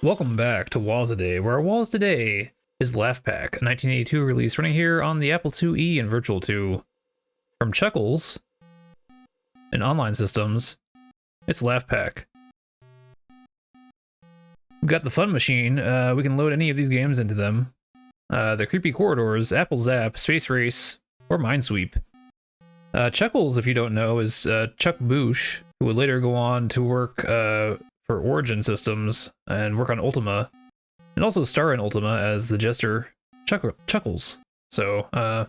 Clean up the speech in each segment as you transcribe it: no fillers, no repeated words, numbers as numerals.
Welcome back to Walls Today, where our Walls today is Laugh Pack, a 1982 release running here on the Apple IIe and Virtual 2. From Chuckles and online systems, it's Laugh Pack. We've got the Fun Machine. We can load any of these games into them. The Creepy Corridors, Apple Zap, Space Race, or Minesweep. Chuckles, if you don't know, is Chuck Boosh, who would later go on to work for Origin Systems and work on Ultima, and also star in Ultima as the jester Chuckles. So, this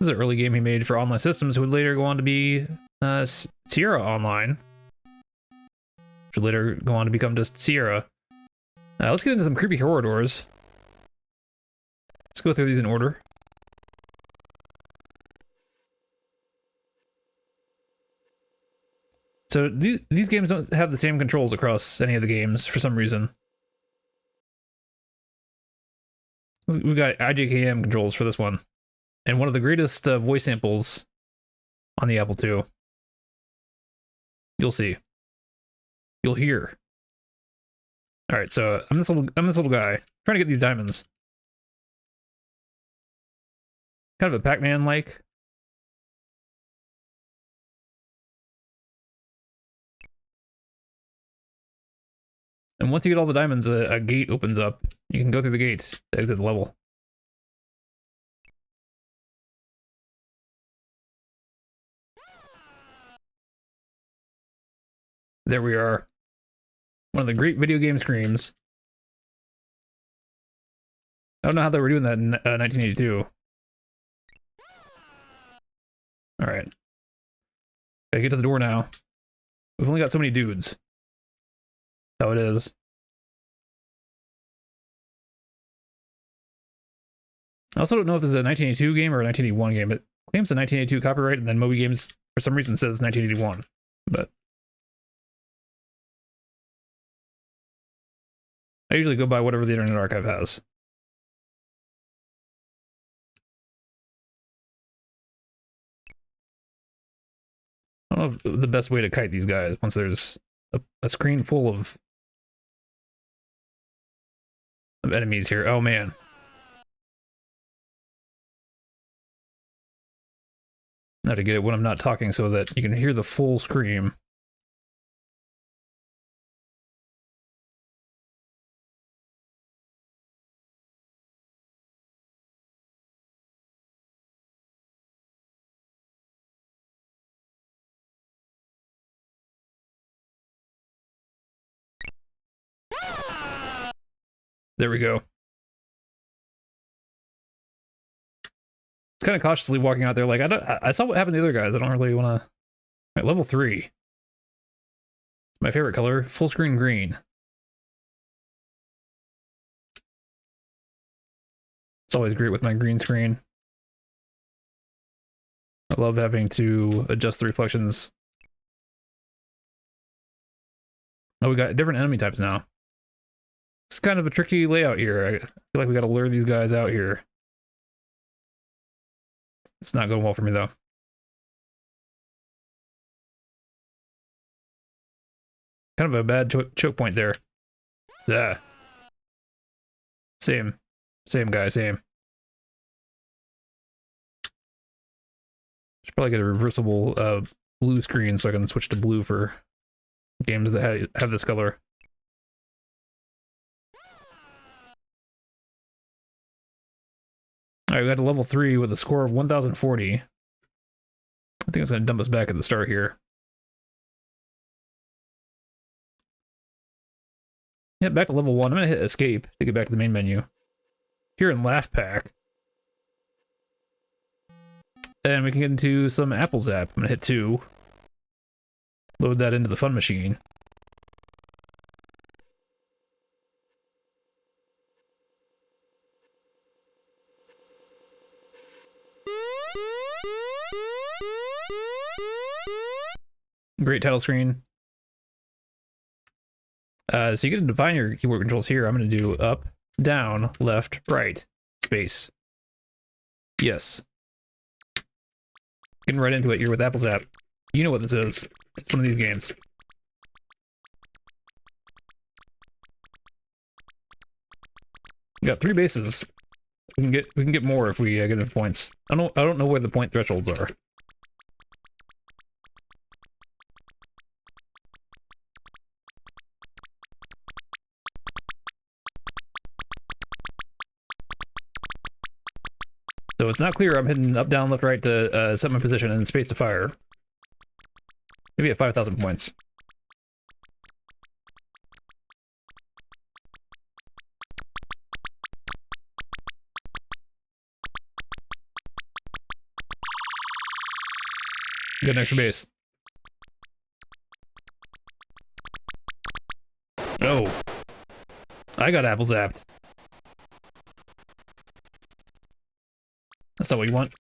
is an early game he made for online systems, who would later go on to be Sierra Online, which would later go on to become just Sierra. Let's get into some Creepy Corridors. Let's go through these in order. So these games don't have the same controls across any of the games for some reason. We've got IJKM controls for this one, and one of the greatest voice samples on the Apple II. You'll see. You'll hear. All right, so I'm this little guy trying to get these diamonds. Kind of a Pac-Man like. And once you get all the diamonds, a gate opens up. You can go through the gates to exit the level. There we are. One of the great video game screams. I don't know how they were doing that in 1982. Alright. Gotta get to the door now. We've only got so many dudes. How it is. I also don't know if this is a 1982 game or a 1981 game. It claims a 1982 copyright, and then Moby Games, for some reason, says 1981. But I usually go by whatever the Internet Archive has. I don't know if the best way to kite these guys once there's a screen full of enemies here. Oh man. I have to get it when I'm not talking so that you can hear the full scream. There we go. It's kind of cautiously walking out there like, I saw what happened to the other guys. I don't really want to... Right, level 3. My favorite color, full screen green. It's always great with my green screen. I love having to adjust the reflections. Oh, we got different enemy types now. It's kind of a tricky layout here. I feel like we got to lure these guys out here. It's not going well for me, though. Kind of a bad choke point there. Yeah. Same guy, same. Should probably get a reversible blue screen so I can switch to blue for games that have this color. Alright, we got a level 3 with a score of 1040. I think it's going to dump us back at the start here. Yeah, back to level 1. I'm going to hit escape to get back to the main menu. Here in Laugh Pack. And we can get into some Apple Zap. I'm going to hit 2. Load that into the Fun Machine. Great title screen. So you get to define your keyboard controls here. I'm going to do up, down, left, right, space. Yes. Getting right into it here with Apple Zap. You know what this is. It's one of these games. We got 3 bases. We can get more if we get enough points. I don't know where the point thresholds are. So it's not clear. I'm hitting up, down, left, right to set my position and space to fire. Maybe at 5,000 points. Get an extra base. Oh. I got apple zapped. That's not what you want.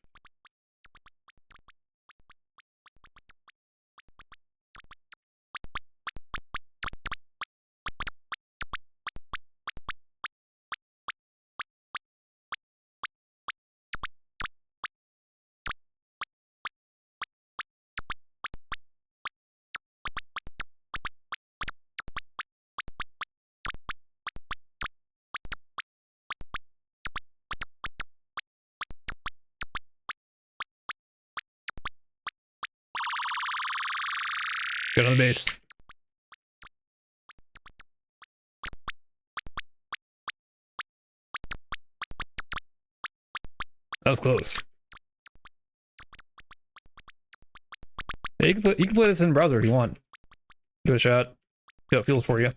Get on the base. That was close. Yeah, you can play this in browser if you want. Give it a shot. See how it feels for you.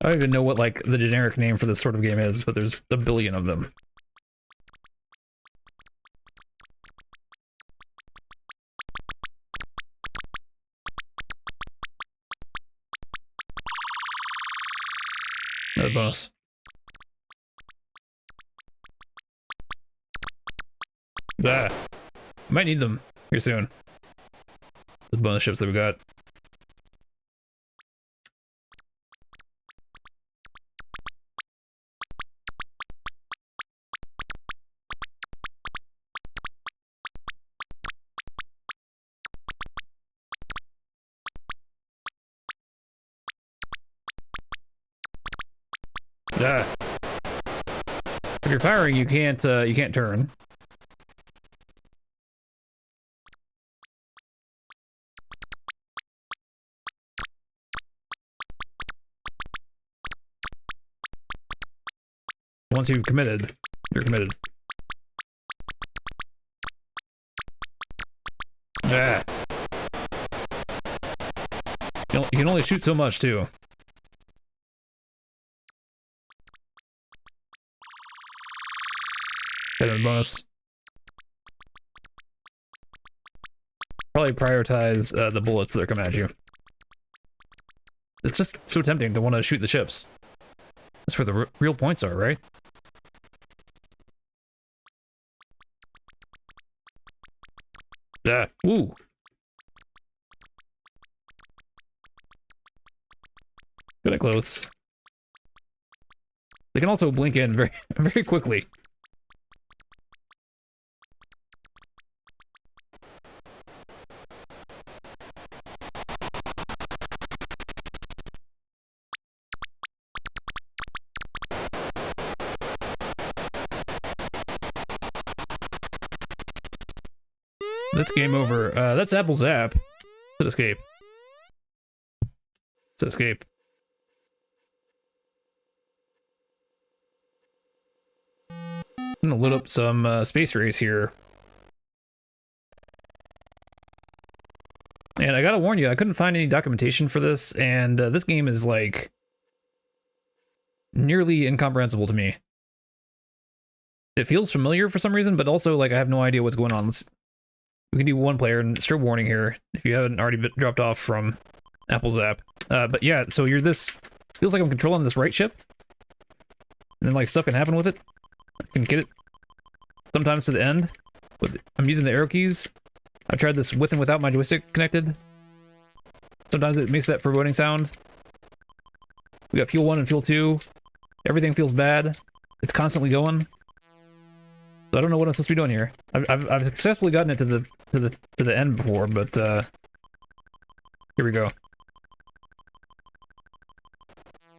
I don't even know what like the generic name for this sort of game is, but there's a billion of them. Another bonus. Ah, might need them here soon. The bonus ships that we got. Ah. If you're firing, you can't turn. Once you've committed, you're committed. Ah. You can only shoot so much too. Get a bonus. Probably prioritize the bullets that are coming at you. It's just so tempting to want to shoot the ships. That's where the real points are, right? Yeah. Woo. Getting close. They can also blink in very, very quickly. That's game over. That's Apple Zap. Let's escape. Let's escape. I'm gonna load up some Space Race here. And I gotta warn you, I couldn't find any documentation for this, and this game is like nearly incomprehensible to me. It feels familiar for some reason, but also like I have no idea what's going on. We can do one player, and strobe warning here if you haven't already dropped off from Apple Zap. But yeah, so you're this. Feels like I'm controlling this right ship, and then like stuff can happen with it. I can get it sometimes to the end. I'm using the arrow keys. I've tried this with and without my joystick connected. Sometimes it makes that foreboding sound. We got fuel 1 and fuel 2. Everything feels bad. It's constantly going. So I don't know what I'm supposed to be doing here. I've successfully gotten it to the end before, but here we go.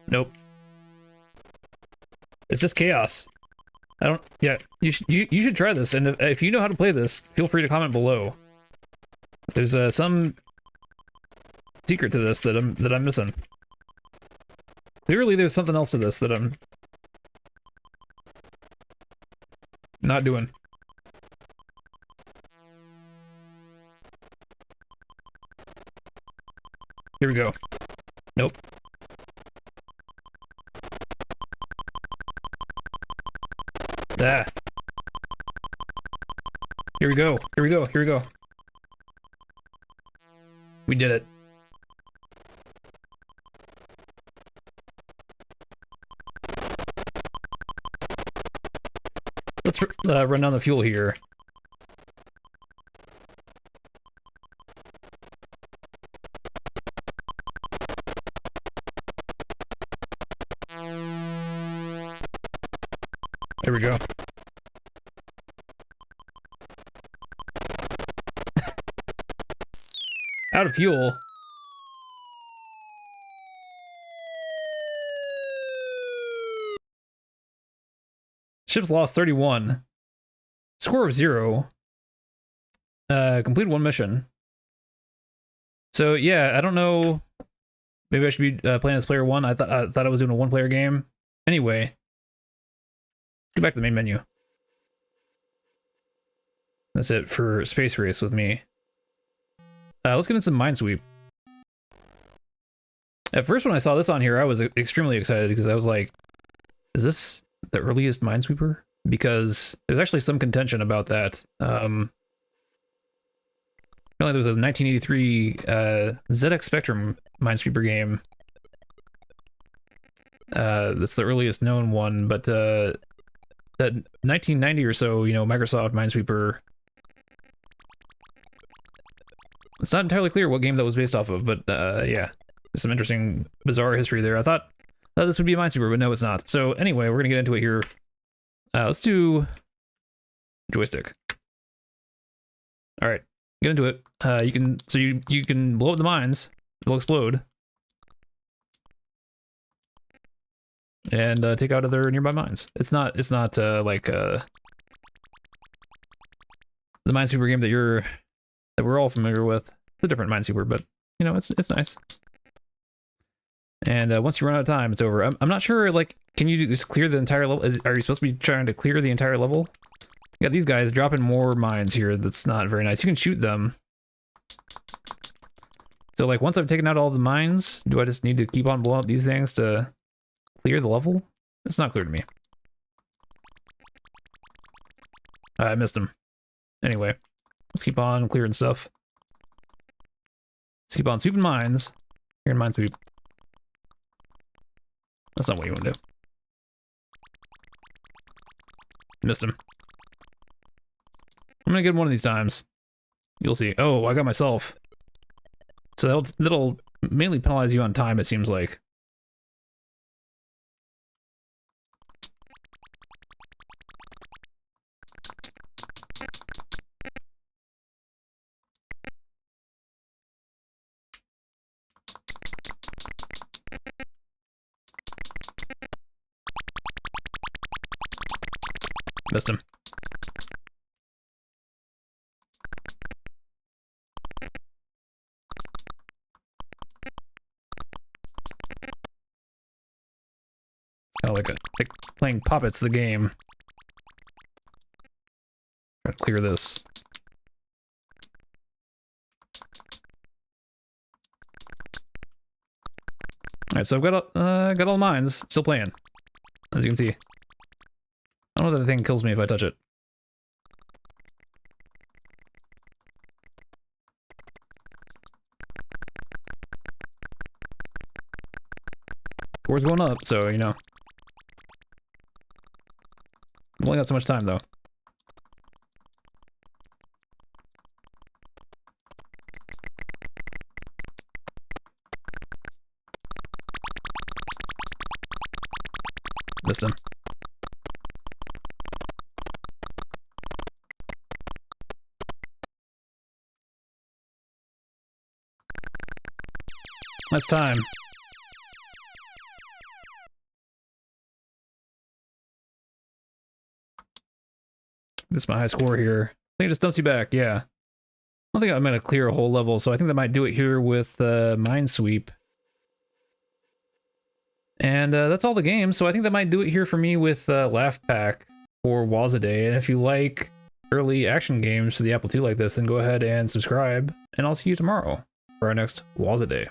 Nope. It's just chaos. I don't. Yeah, you should try this, and if you know how to play this, feel free to comment below. There's some secret to this that I'm missing. Clearly, there's something else to this that I'm not doing. Here we go. Nope. Ah. Here we go. Here we go. Here we go. We did it. Let's run down the fuel here. There we go. Out of fuel. Ships lost 31. Score of 0. Complete 1 mission. So yeah, I don't know. Maybe I should be playing as player 1. I thought I was doing a 1-player game. Anyway, go back to the main menu. That's it for Space Race with me. Let's get into some Minesweep. At first, when I saw this on here, I was extremely excited because I was like, "Is this the earliest Minesweeper?" Because there's actually some contention about that. Apparently, there was a 1983 ZX Spectrum Minesweeper game. That's the earliest known one, but that 1990 or so, you know, Microsoft Minesweeper. It's not entirely clear what game that was based off of, but yeah, there's some interesting, bizarre history there. I thought this would be a Minesweeper, but no, it's not. So anyway, we're gonna get into it here. Let's do joystick. All right, get into it. You can blow up the mines; they'll explode, and take out other nearby mines. It's not like the Minesweeper game that we're all familiar with. It's a different Minesweeper, but you know, it's nice. And once you run out of time, it's over. I'm not sure, like, can you just clear the entire level? Are you supposed to be trying to clear the entire level? You got these guys dropping more mines here. That's not very nice. You can shoot them. So, like, once I've taken out all the mines, do I just need to keep on blowing up these things to clear the level? It's not clear to me. I missed them. Anyway, let's keep on clearing stuff. Let's keep on sweeping mines. Here in Minesweep. That's not what you want to do. Missed him. I'm gonna get him one of these times. You'll see. Oh, I got myself. So that'll mainly penalize you on time, it seems like. Missed him. Kind of like playing Puppets the game. Gotta clear this. Alright, so I've got all the mines still playing, as you can see. I don't know that the thing kills me if I touch it. Score's going up, so, you know. I've only got so much time, though. Missed him. That's time. This is my high score here. I think it just dumps you back, yeah. I don't think I'm gonna clear a whole level, so I think that might do it here with Minesweep. And that's all the games, so I think that might do it here for me with Laugh Pack for Wazaday. And if you like early action games for the Apple II like this, then go ahead and subscribe, and I'll see you tomorrow for our next Wazaday.